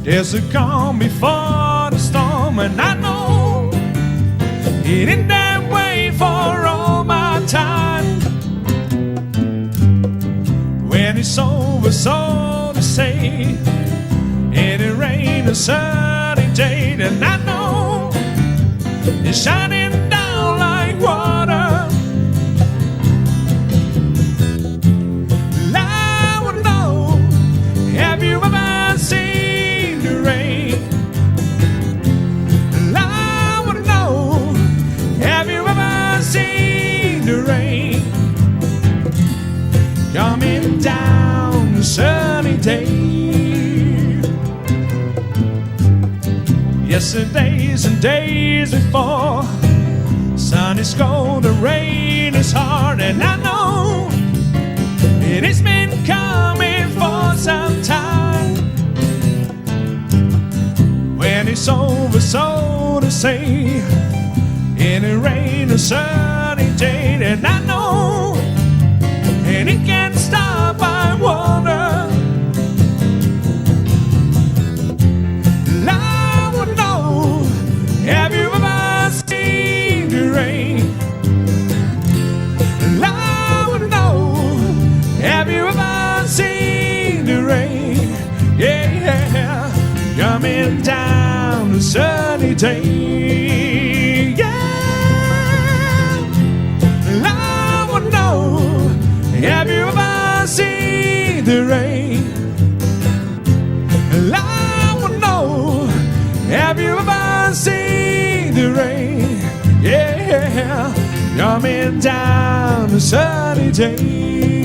There's a calm before the storm, and I know it ain't that way for all my time. When it's over, so to say, and it rains a sunny day, and I know it's shining down like water. I would know, have you ever seen the rain? I would know, have you ever seen the rain? Coming down a sunny day. Yesterdays and days before, sun is cold, the rain is hard, and I know it has been coming for some time. When it's over, so to say, in a rain, a sunny day, and I know, and it can't stop, I wonder. I would know, have you ever seen the rain? I would know, have you ever seen the rain? Yeah, coming down a sunny day. Yeah, I would know, have you ever seen the rain? I would know, have you ever seen the rain? Yeah, coming down a sunny day.